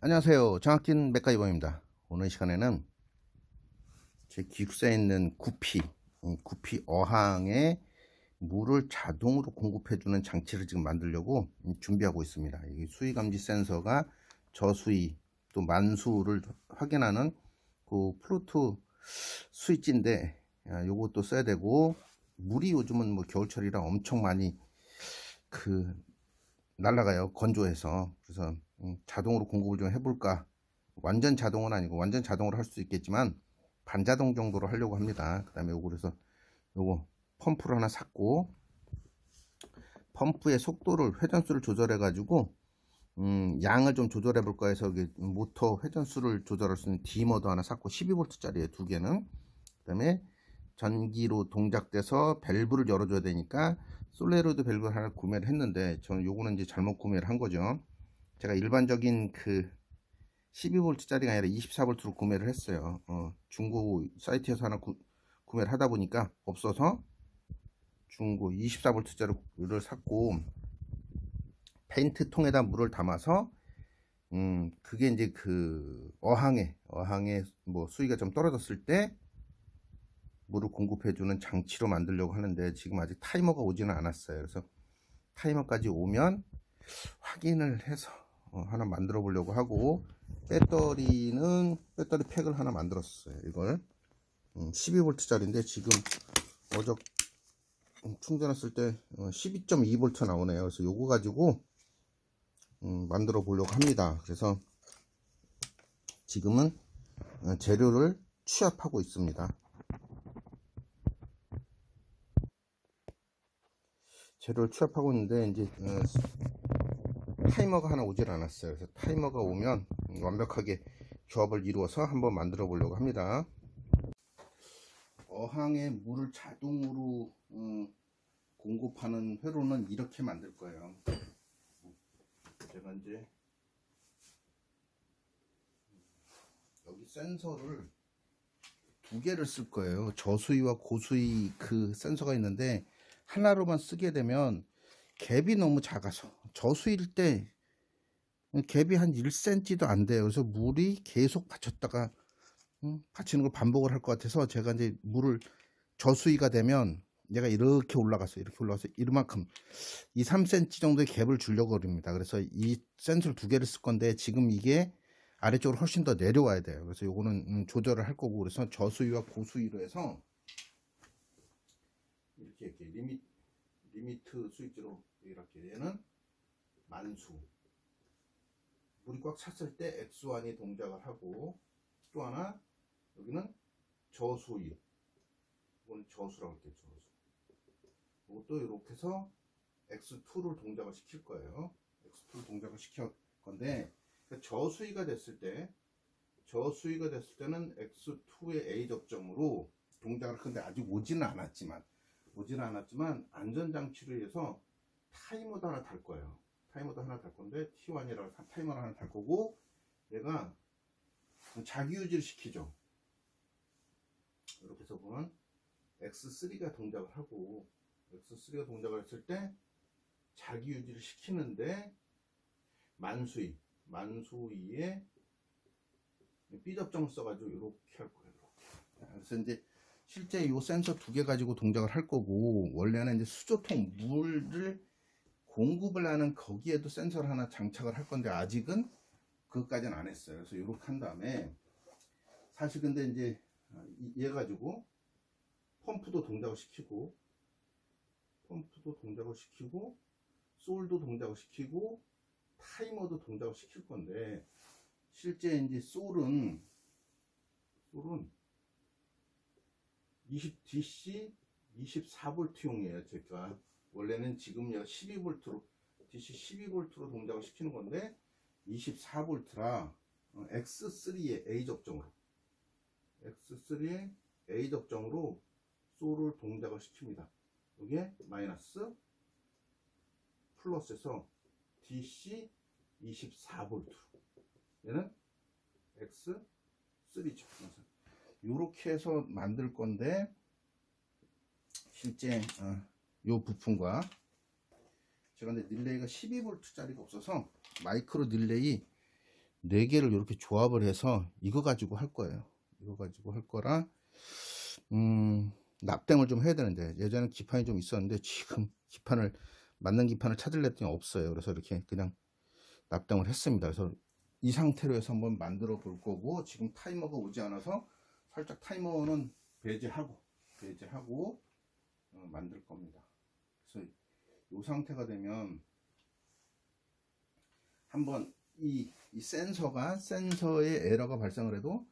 안녕하세요. 정학진 맥가이버입니다. 오늘 시간에는 제 기숙사에 있는 구피 어항에 물을 자동으로 공급해주는 장치를 지금 만들려고 준비하고 있습니다. 이 수위 감지 센서가 저수위 또 만수를 확인하는 그 플루트 스위치인데, 요것도 써야 되고, 물이 요즘은 뭐 겨울철이라 엄청 많이 날아가요. 건조해서. 그래서 자동으로 공급을 좀 해볼까. 완전 자동은 아니고, 완전 자동으로 할 수 있겠지만 반자동 정도로 하려고 합니다. 그 다음에 요거, 그래서 요거 펌프를 하나 샀고, 펌프의 속도를, 회전수를 조절해 가지고 양을 좀 조절해 볼까 해서 모터 회전수를 조절할 수 있는 디머도 하나 샀고, 12V 짜리에 두 개는. 그 다음에 전기로 동작돼서 밸브를 열어줘야 되니까 솔레로드 밸브 하나 구매를 했는데, 저는 요거는 이제 잘못 구매를 한 거죠. 제가 일반적인 12V 짜리가 아니라 24V로 구매를 했어요. 중고 사이트에서 하나 구매를 하다 보니까 없어서 중고 24V 짜리를 샀고, 페인트 통에다 물을 담아서 그게 이제 어항에 뭐 수위가 좀 떨어졌을 때 물을 공급해주는 장치로 만들려고 하는데, 지금 아직 타이머가 오지는 않았어요. 그래서 타이머까지 오면 확인을 해서 하나 만들어 보려고 하고, 배터리 팩을 하나 만들었어요. 이걸 12V 짜리인데 지금 어저 충전했을 때 12.2V 나오네요. 그래서 요거 가지고 만들어 보려고 합니다. 그래서 지금은 재료를 취합하고 있습니다. 재료를 취합하고 있는데, 이제 타이머가 하나 오질 않았어요. 그래서 타이머가 오면 완벽하게 조합을 이루어서 한번 만들어 보려고 합니다. 어항에 물을 자동으로 공급하는 회로는 이렇게 만들 거예요. 제가 이제 여기 센서를 두 개를 쓸 거예요. 저수위와 고수위 센서가 있는데, 하나로만 쓰게 되면 갭이 너무 작아서, 저수위일 때 갭이 한 1cm도 안 돼요. 그래서 물이 계속 받쳤다가 받치는 걸 반복을 할 것 같아서, 제가 이제 물을 저수위가 되면 얘가 이렇게 올라가서 이만큼 2, 3cm 정도의 갭을 주려고 합니다. 그래서 이 센서를 두 개를 쓸 건데, 지금 이게 아래쪽으로 훨씬 더 내려와야 돼요. 그래서 요거는 조절을 할 거고, 그래서 저수위와 고수위로 해서 이렇게 리미트 스위치로, 이렇게 얘는 만수, 물이 꽉 찼을 때 X1이 동작을 하고, 또 하나 여기는 저수위, 이건 저수라고 할게요. 저수. 이것도 이렇게 해서 X2를 동작을 시킬 거예요. X2를 동작을 시킬 건데, 저수위가 됐을 때는 X2의 A 접점으로 동작을 하는데, 아직 오지는 않았지만 안전장치를 위해서 타이머도 하나 달 거예요. 타이머도 하나 달 건데, T1이라고 타이머를 하나 달 거고, 얘가 자기유지를 시키죠. 이렇게 해서 보면 X3가 동작을 하고, X3가 동작을 했을 때 자기유지를 시키는데, 만수위에 B 접점을 써가지고 이렇게 할 거예요. 이렇게. 그래서 이제 실제 이 센서 두 개 가지고 동작을 할 거고, 원래는 이제 수조통 물을 공급을 하는 거기에도 센서를 하나 장착을 할 건데, 아직은 그것까지는 안 했어요. 그래서 이렇게 한 다음에, 사실 근데 이제 얘 가지고 펌프도 동작을 시키고, 솔도 동작을 시키고, 타이머도 동작을 시킬 건데, 실제 이제 솔은 DC 24V용이에요. 제가 원래는 지금 얘가 12V로 DC 12V로 동작을 시키는 건데, 24V라 X3의 A 접종으로 솔을 동작을 시킵니다. 이게 마이너스 플러스에서 DC 24V, 얘는 X3죠. 이렇게 해서 만들 건데, 실제 요 부품과, 제가 근데 릴레이가 12V 짜리가 없어서 마이크로 릴레이 4개를 이렇게 조합을 해서 이거 가지고 할 거예요. 이거 가지고 할 거라 납땜을 좀 해야 되는데, 예전에 기판이 좀 있었는데 지금 맞는 기판을 찾으려 했더니 없어요. 그래서 이렇게 그냥 납땜을 했습니다. 그래서 이 상태로 해서 한번 만들어 볼 거고, 지금 타이머가 오지 않아서 살짝 타이머는 배제하고 만들 겁니다. 그래서 이 상태가 되면 한번 이 센서의 에러가 발생을 해도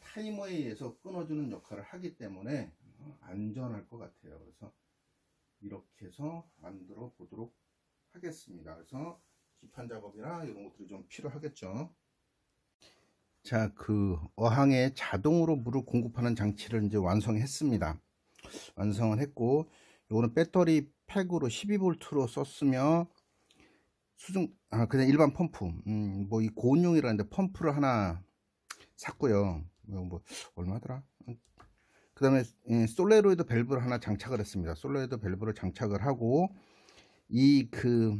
타이머에 의해서 끊어주는 역할을 하기 때문에 안전할 것 같아요. 그래서 이렇게 해서 만들어 보도록 하겠습니다. 그래서 기판 작업이나 이런 것들이 좀 필요하겠죠. 자, 그 어항에 자동으로 물을 공급하는 장치를 이제 완성했습니다. 완성을 했고, 요거는 배터리 팩으로 12V로 썼으며 그냥 일반 펌프, 뭐 이 고온용이라는데 펌프를 하나 샀고요. 뭐 얼마더라? 그 다음에 솔레로이드 밸브를 하나 장착을 했습니다. 솔레로이드 밸브를 장착을 하고, 이 그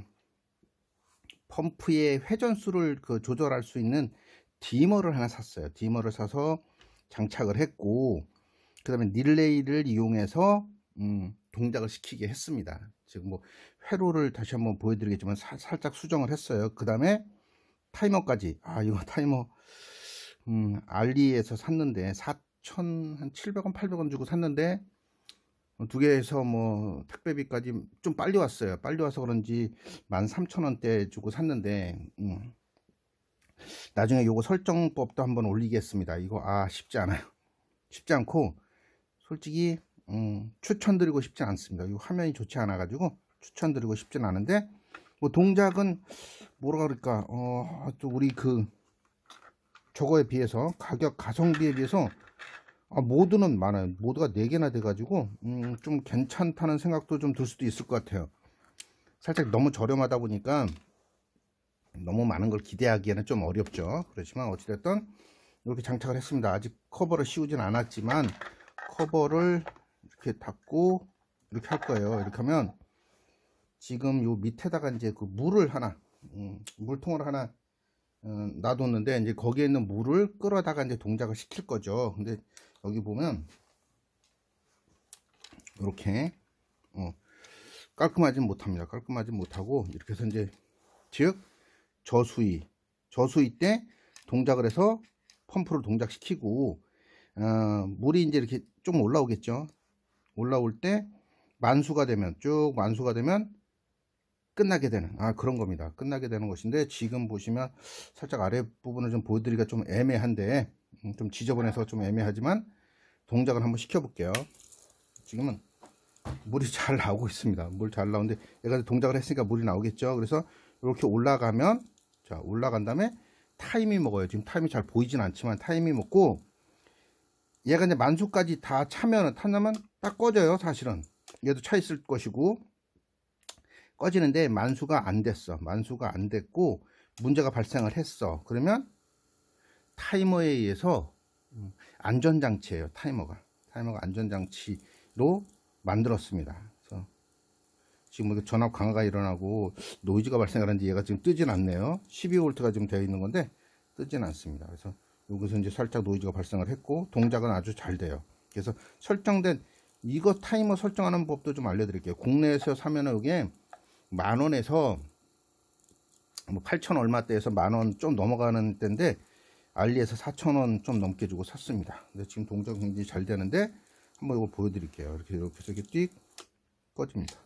펌프의 회전수를 조절할 수 있는 디머를 하나 샀어요. 디머를 사서 장착을 했고, 그 다음에 릴레이를 이용해서 동작을 시키게 했습니다. 지금 뭐 회로를 다시 한번 보여드리겠지만 살짝 수정을 했어요. 그 다음에 타이머까지. 이거 타이머 알리에서 샀는데 4,700원 800원 주고 샀는데, 두 개에서 뭐 택배비까지 좀 빨리 왔어요. 빨리 와서 그런지 13,000원대 주고 샀는데, 나중에 요거 설정법도 한번 올리겠습니다. 이거 쉽지 않아요. 쉽지 않고 솔직히 추천드리고 싶진 않습니다. 이 화면이 좋지 않아 가지고 추천드리고 싶진 않은데, 뭐 동작은 뭐라 그럴까, 또 우리 저거에 비해서 가성비에 비해서 모드는 많아요. 모드가 4개나 돼 가지고 좀 괜찮다는 생각도 좀 들 수도 있을 것 같아요. 살짝 너무 저렴하다 보니까 너무 많은 걸 기대하기에는 좀 어렵죠. 그렇지만 어찌됐든 이렇게 장착을 했습니다. 아직 커버를 씌우진 않았지만 커버를 이렇게 닫고 이렇게 할 거예요. 이렇게 하면 지금 요 밑에다가 이제 그 물을 하나, 물통을 하나 놔뒀는데, 이제 거기에 있는 물을 끌어다가 이제 동작을 시킬 거죠. 근데 여기 보면 이렇게 깔끔하진 못합니다. 깔끔하진 못하고, 이렇게 해서 이제 즉 저수위 때 동작을 해서 펌프를 동작시키고, 물이 이제 이렇게 좀 올라오겠죠. 올라올 때 만수가 되면 끝나게 되는 그런 겁니다. 끝나게 되는 것인데, 지금 보시면 살짝 아래 부분을 좀 보여드리기가 좀 애매한데, 좀 지저분해서 좀 애매하지만 동작을 한번 시켜 볼게요. 지금은 물이 잘 나오고 있습니다. 물 잘 나오는데, 얘가 동작을 했으니까 물이 나오겠죠. 그래서 이렇게 올라가면, 자, 올라간 다음에 타임이 먹어요. 지금 타임이 잘 보이진 않지만 타임이 먹고, 얘가 이제 만수까지 다 타면 딱 꺼져요. 사실은 얘도 차 있을 것이고, 꺼지는데 만수가 안 됐어. 만수가 안 됐고 문제가 발생을 했어. 그러면 타이머에 의해서 안전장치예요. 타이머가 안전장치로 만들었습니다. 그래서 지금 이렇게 전압 강화가 일어나고 노이즈가 발생하는지 얘가 지금 뜨진 않네요. 12V가 지금 되어 있는 건데 뜨진 않습니다. 그래서 여기서 이제 살짝 노이즈가 발생을 했고, 동작은 아주 잘 돼요. 그래서 설정된 이거 타이머 설정하는 법도 좀 알려드릴게요. 국내에서 사면은 이게 10,000원에서 뭐 8,000 얼마대에서 10,000원 좀 넘어가는 때인데, 알리에서 4,000원 좀 넘게 주고 샀습니다. 근데 지금 동작이 굉장히 잘 되는데 한번 이거 보여드릴게요. 이렇게 해서 이렇게 띡 꺼집니다.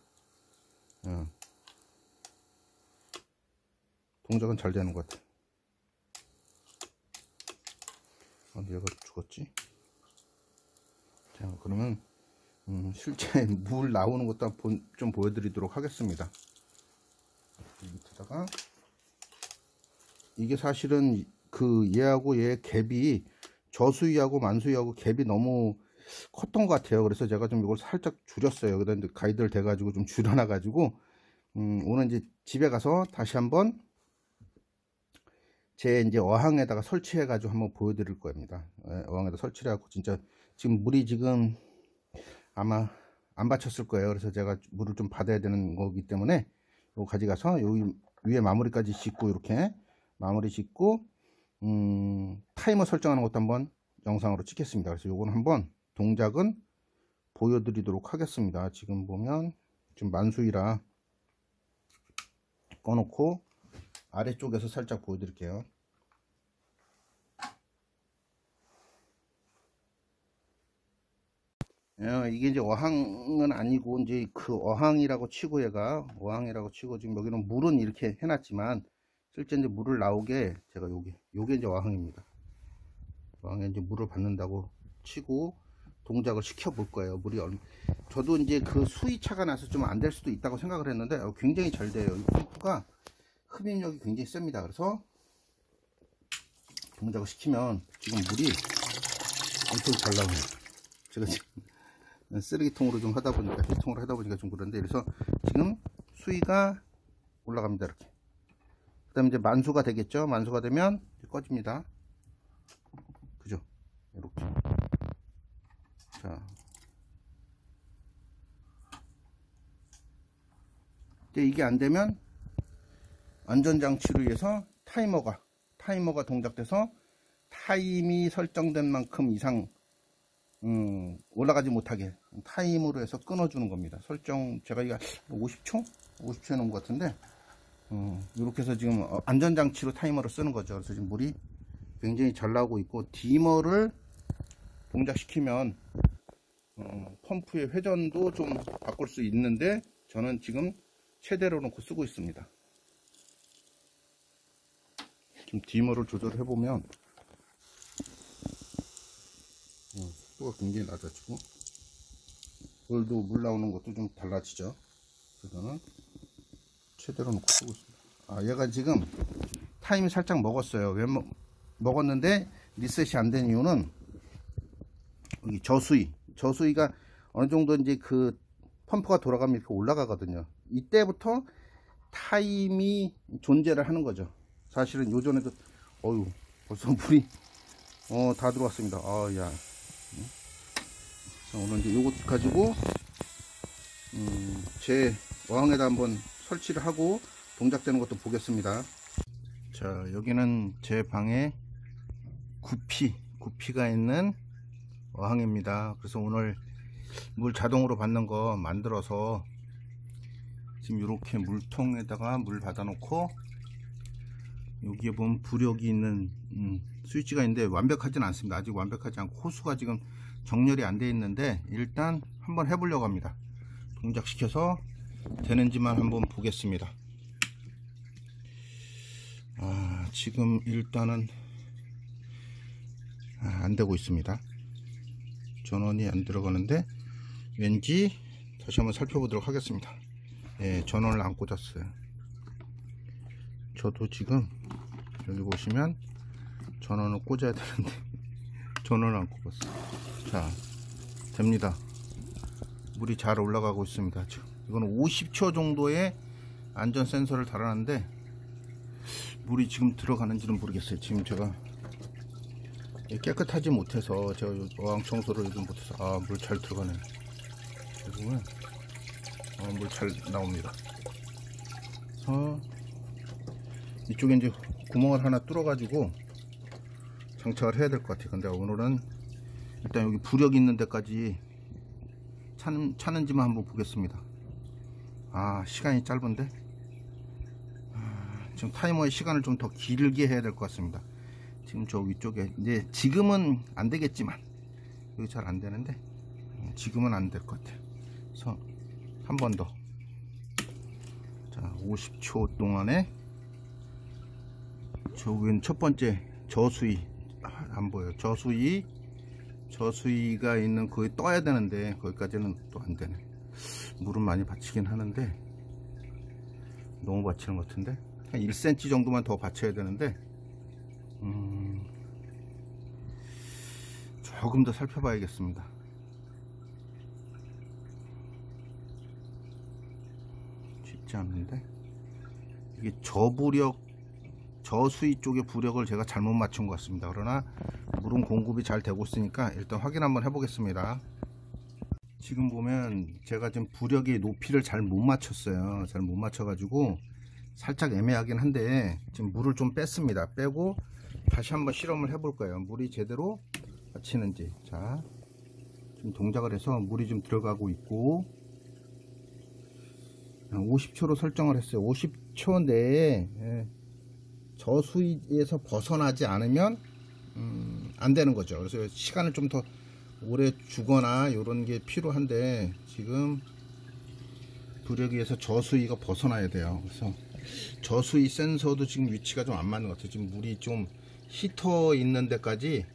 동작은 잘 되는 것 같아요. 얘가 죽었지? 자, 그러면 실제 물 나오는 것도 좀 보여드리도록 하겠습니다. 밑에다가 이게 사실은 얘하고 얘 갭이, 저수위하고 만수위하고 갭이 너무 컸던 것 같아요. 그래서 제가 좀 이걸 살짝 줄였어요. 그런데 가이드를 대 가지고 좀 줄여놔 가지고 오늘 이제 집에 가서 다시 한번 제 이제 어항에다가 설치해 가지고 한번 보여드릴 겁니다. 어항에다 설치해 갖고, 진짜 지금 물이 지금 아마 안 받쳤을 거예요. 그래서 제가 물을 좀 받아야 되는 거기 때문에 이거 가져가서 여기 위에 마무리까지 짓고, 이렇게 마무리 짓고, 타이머 설정하는 것도 한번 영상으로 찍겠습니다. 그래서 요건 한번 동작은 보여드리도록 하겠습니다. 지금 보면 지금 만수이라 꺼놓고 아래쪽에서 살짝 보여드릴게요. 이게 이제 어항은 아니고 이제 그 어항이라고 치고 얘가 어항이라고 치고 지금 여기는 물은 이렇게 해놨지만 실제 이제 물을 나오게 제가 요게 이제 어항입니다. 어항에 이제 물을 받는다고 치고 동작을 시켜 볼 거예요. 저도 이제 그 수위차가 나서 좀 안 될 수도 있다고 생각을 했는데 굉장히 잘 돼요. 이 펌프가 흡입력이 굉장히 셉니다. 그래서 동작을 시키면 지금 물이 엄청 잘 나오네요. 제가 지금 쓰레기통으로 좀 하다 보니까 해통으로 하다 보니까 좀 그런데 그래서 지금 수위가 올라갑니다. 이렇게. 그 다음에 이제 만수가 되겠죠. 만수가 되면 꺼집니다. 그죠? 이렇게. 자. 이게 안 되면 안전장치를 위해서 타이머가 동작돼서 타임이 설정된 만큼 이상 올라가지 못하게 타임으로 해서 끊어주는 겁니다. 설정 제가 이거 50초 해놓은 것 같은데 이렇게 해서 지금 안전장치로 타이머를 쓰는 거죠. 그래서 지금 물이 굉장히 잘 나오고 있고 디머를 동작시키면 펌프의 회전도 좀 바꿀 수 있는데 저는 지금 최대로 놓고 쓰고 있습니다. 지금 디머를 조절해 보면 속도가 굉장히 낮아지고 물도 물 나오는 것도 좀 달라지죠. 그래서 저는 최대로 놓고 쓰고 있습니다. 얘가 지금 타임이 살짝 먹었어요. 왜 먹었는데 리셋이 안 된 이유는 여기 저수위가 어느 정도 이제 그 펌프가 돌아가면 이렇게 올라가거든요. 이때부터 타임이 존재를 하는 거죠. 사실은 요전에도 벌써 물이 다 들어왔습니다. 야. 오늘 이제 요것 가지고 제 어항에다 한번 설치를 하고 동작되는 것도 보겠습니다. 자, 여기는 제 방에 구피가 있는 어항입니다. 그래서 오늘 물 자동으로 받는 거 만들어서 지금 이렇게 물통에다가 물 받아 놓고 여기에 보면 부력이 있는 스위치가 있는데 완벽하진 않습니다. 아직 완벽하지 않고 호수가 지금 정렬이 안 돼 있는데 일단 한번 해보려고 합니다. 동작시켜서 되는지만 한번 보겠습니다. 지금 일단은 안 되고 있습니다. 전원이 안 들어가는데 왠지 다시 한번 살펴보도록 하겠습니다. 전원을 안 꽂았어요. 저도 지금 여기 보시면 전원을 꽂아야 되는데 전원을 안 꽂았어요. 자, 됩니다. 물이 잘 올라가고 있습니다. 지금 이거는 50초 정도의 안전 센서를 달아놨는데 물이 지금 들어가는지는 모르겠어요. 지금 제가 깨끗하지 못해서 제가 어항 청소를 요즘 못해서 물 잘 들어가네요. 보면 물 잘 나옵니다. 이쪽에 이제 구멍을 하나 뚫어 가지고 장착을 해야 될 것 같아요. 근데 오늘은 일단 여기 부력 있는 데까지 차는지만 한번 보겠습니다. 시간이 짧은데 지금 타이머의 시간을 좀 더 길게 해야 될 것 같습니다. 지금 저 위쪽에 이제 지금은 안 되겠지만 여기 잘 안 되는데 지금은 안 될 것 같아요. 그래서 한 번 더. 자, 50초 동안에 저 위는 첫 번째 저수위 안 보여요. 저수위가 있는 거기 떠야 되는데 거기까지는 또 안 되네. 물은 많이 받치긴 하는데 너무 받치는 것 같은데 한 1cm 정도만 더 받쳐야 되는데 조금 더 살펴봐야겠습니다. 쉽지 않은데 이게 저수위 쪽의 부력을 제가 잘못 맞춘 것 같습니다. 그러나 물은 공급이 잘 되고 있으니까 일단 확인 한번 해보겠습니다. 지금 보면 제가 지금 부력의 높이를 잘 못 맞췄어요. 잘 못 맞춰 가지고 살짝 애매하긴 한데 지금 물을 좀 뺐습니다. 빼고 다시 한번 실험을 해 볼 거예요. 물이 제대로 받치는지. 자, 지금 동작을 해서 물이 좀 들어가고 있고 50초로 설정을 했어요. 50초 내에 저수위에서 벗어나지 않으면 안 되는 거죠. 그래서 시간을 좀 더 오래 주거나 이런 게 필요한데 지금 부력위에서 저수위가 벗어나야 돼요. 그래서 저수위 센서도 지금 위치가 좀 안 맞는 것 같아요. 지금 물이 좀 히터 있는 데까지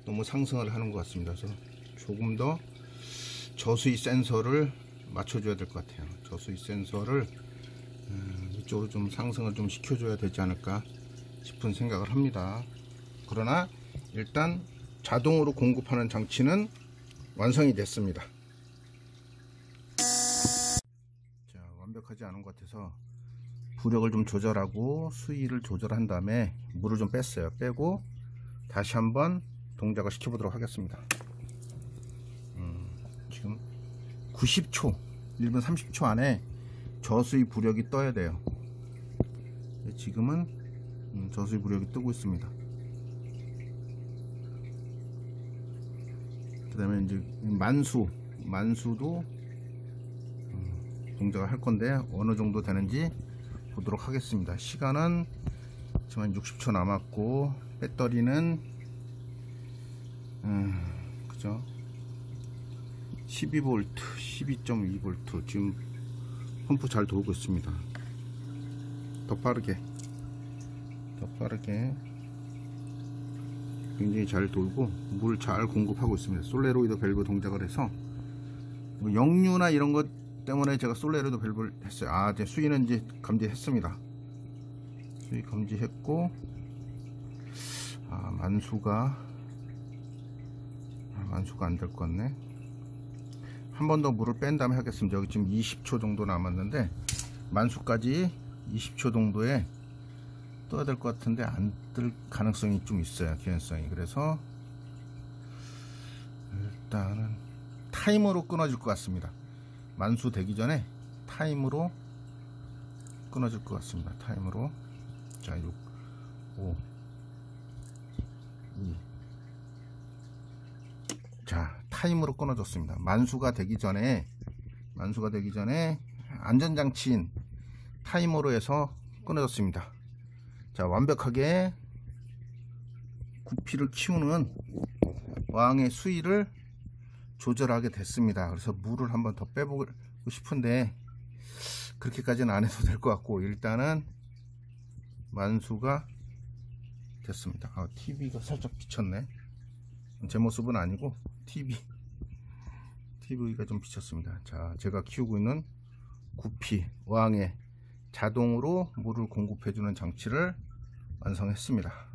너무 상승을 하는 것 같습니다. 그래서 조금 더 저수위 센서를 맞춰줘야 될 것 같아요. 저수위 센서를 이쪽으로 좀 상승을 좀 시켜줘야 되지 않을까 싶은 생각을 합니다. 그러나 일단 자동으로 공급하는 장치는 완성이 됐습니다. 자, 완벽하지 않은 것 같아서 부력을 좀 조절하고 수위를 조절한 다음에 물을 좀 뺐어요. 빼고 다시 한번 동작을 시켜보도록 하겠습니다. 지금 90초 1분 30초 안에 저수위 부력이 떠야 돼요. 지금은 저수위 부력이 뜨고 있습니다. 그 다음에 이제 만수도 동작을 할 건데 어느 정도 되는지 보도록 하겠습니다. 시간은 지금 한 60초 남았고 배터리는 그죠? 12V 12.2V 지금 펌프 잘 돌고 있습니다. 더 빠르게 굉장히 잘 돌고 물 잘 공급하고 있습니다. 솔레로이드 밸브 동작을 해서 역류나 이런 것 때문에 제가 솔레로이드 밸브를 했어요. 이제 수위는 이제 감지했습니다. 수위 감지했고 만수가 안 될 것 같네. 한 번 더 물을 뺀 다음에 하겠습니다. 여기 지금 20초 정도 남았는데 만수까지 20초 정도에 떠야 될 것 같은데 안 뜰 가능성이 좀 있어요. 기현성이. 그래서 일단은 타임으로 끊어질 것 같습니다. 만수 되기 전에 타임으로 끊어질 것 같습니다. 타임으로. 자, 6 5 2 자, 타임으로 끊어졌습니다. 만수가 되기 전에 안전장치인 타이머로 해서 끊어졌습니다. 자, 완벽하게 구피를 키우는 어항의 수위를 조절하게 됐습니다. 그래서 물을 한번 더 빼보고 싶은데 그렇게까지는 안 해도 될 것 같고 일단은 만수가 됐습니다. TV가 살짝 비쳤네. 제 모습은 아니고 TV가 좀 비쳤습니다. 자, 제가 키우고 있는 구피 어항에 자동으로 물을 공급해주는 장치를 완성했습니다.